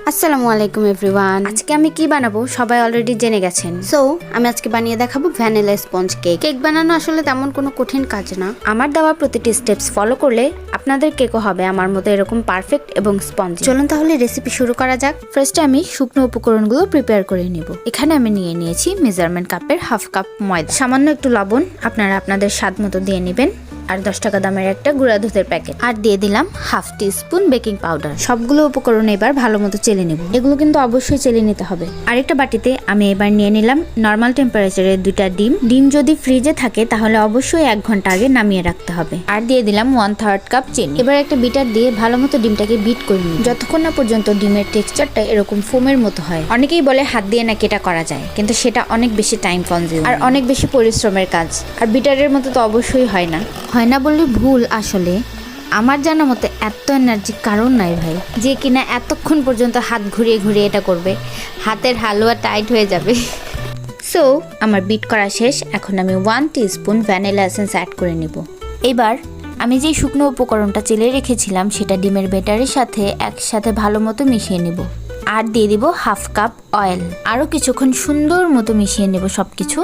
আসসালামু আলাইকুম এভরিওয়ান। আজকে আমি কি বানাবো সবাই অলরেডি জেনে গেছেন। সো আমি আজকে বানিয়ে দেখাবো ভ্যানিলা স্পঞ্জ কেক। কেক বানানো আসলে তেমন কোনো কঠিন কাজ না। আমার দেওয়া প্রতিটি স্টেপস ফলো করলে আপনাদের কেকও হবে আমার মতো এরকম পারফেক্ট এবং স্পঞ্জ। চলুন তাহলে রেসিপি শুরু করা যাক। ফার্স্টে আমি শুকনো উপকরণগুলো প্রিপেয়ার করে নিব। এখানে আমি নিয়ে নিয়েছি মেজারমেন্ট কাপের হাফ কাপ ময়দা, সামান্য একটু লবণ আপনারা আপনাদের স্বাদ মতো দিয়ে নেবেন, আর 10 টাকা দামের একটা গুঁড়া দুধের প্যাকেট, আর দিয়ে দিলাম হাফ টিস্পুন বেকিং পাউডার। সবগুলো উপকরণ এবার ভালো মতো চেলে নেব। এগুলো কিন্তু অবশ্যই চেলে নিতে হবে। আরেকটা বাটিতে আমি এবার নিয়ে নিলাম নর্মাল টেম্পারেচারে 2টা ডিম। ডিম যদি ফ্রিজে থাকে তাহলে অবশ্যই 1 ঘন্টা আগে নামিয়ে রাখতে হবে। আর দিয়ে দিলাম 1/3 কাপ চিনি। এবার একটা বিটার দিয়ে ভালো মতো ডিমটাকে বিট করে নিই যতক্ষণ না পর্যন্ত ডিমের টেক্সচারটা এরকম ফোমের মতো হয়। অনেকেই বলে হাত দিয়ে নাকি এটা করা যায়, কিন্তু সেটা অনেক বেশি টাইম কনজিউম আর অনেক বেশি পরিশ্রমের কাজ। আর বিটারের মতো তো অবশ্যই হয় না বললে ভুল। আসলে আমার জানা মতে এত এনার্জি কারণ নাই ভাই, যে কিনা এতক্ষণ পর্যন্ত হাত ঘুরিয়ে ঘুরিয়ে এটা করবে, হাতের হালুয়া টাইট হয়ে যাবে। সো আমার বিট করা শেষ। এখন আমি 1 টিস্পুন ভ্যানিলা এসেন্স অ্যাড করে নিব। এবার আমি যে শুকনো উপকরণটা চেলে রেখেছিলাম সেটা ডিমের ব্যাটারের সাথে একসাথে ভালো মতো মিশিয়ে নিব। আর দিয়ে দিব হাফ কাপ অয়েল। আরও কিছুক্ষণ সুন্দর মতো মিশিয়ে নেব সব কিছু,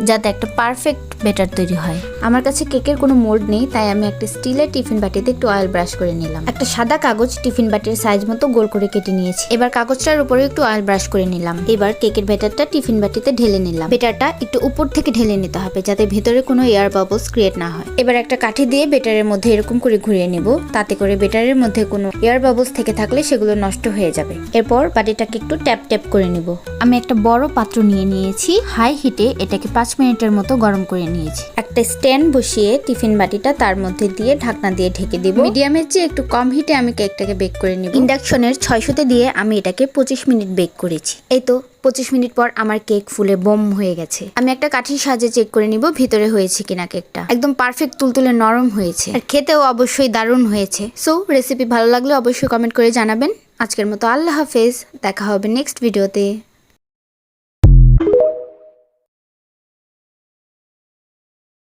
যাতে একটা পারফেক্ট ব্যাটার তৈরি হয়। আমার কাছে কেকের কোনো মোল্ড নেই, তাই আমি একটা স্টিলের টিফিন বাটিতে একটু অয়েল ব্রাশ করে নিলাম। একটা সাদা কাগজ টিফিন বাটির সাইজ মতো গোল করে কেটে নিয়েছি। এবার কাগজটার উপরে একটু অয়েল ব্রাশ করে নিলাম। এবার কেকের ব্যাটারটা টিফিন বাটিতে ঢেলে নিলাম। ব্যাটারটা একটু উপর থেকে ঢেলে নিতে হবে যাতে ভেতরে কোনো এয়ার বাবলস ক্রিয়েট না হয়। এবার একটা কাঠি দিয়ে ব্যাটারের মধ্যে এরকম করে ঘুরিয়ে নিব, তাতে করে ব্যাটারের মধ্যে কোনো এয়ার বাবলস থেকে থাকলে সেগুলো নষ্ট হয়ে যাবে। এরপর বাটিটাকে একটু ট্যাপ ট্যাপ করে নিব। আমি একটা বড় পাত্র নিয়ে নিয়েছি। হাই হিটে এটাকে 5 মিনিটের মতো গরম করে নিয়েছি। একটা স্ট্যান্ড বসিয়ে টিফিন বাটিটা তার মধ্যে দিয়ে ঢাকনা দিয়ে ঢেকে দিব। মিডিয়ামের চেয়ে একটু কম হিটে আমি কেকটাকে বেক করে নিব। ইন্ডাকশনের 600-তে দিয়ে আমি এটাকে 25 মিনিট বেক করেছি। এই তো 25 মিনিট পর আমার কেক ফুলে বোম হয়ে গেছে। আমি একটা কাঠির সাহায্যে চেক করে নিব ভিতরে হয়েছে কিনা। কেকটা একদম পারফেক্ট তুলতুলে নরম হয়েছে, আর খেতেও অবশ্যই দারুণ হয়েছে। সো রেসিপি ভালো লাগলে অবশ্যই কমেন্ট করে জানাবেন। আজকের মতো আল্লাহ হাফেজ, দেখা হবে নেক্সট ভিডিওতে।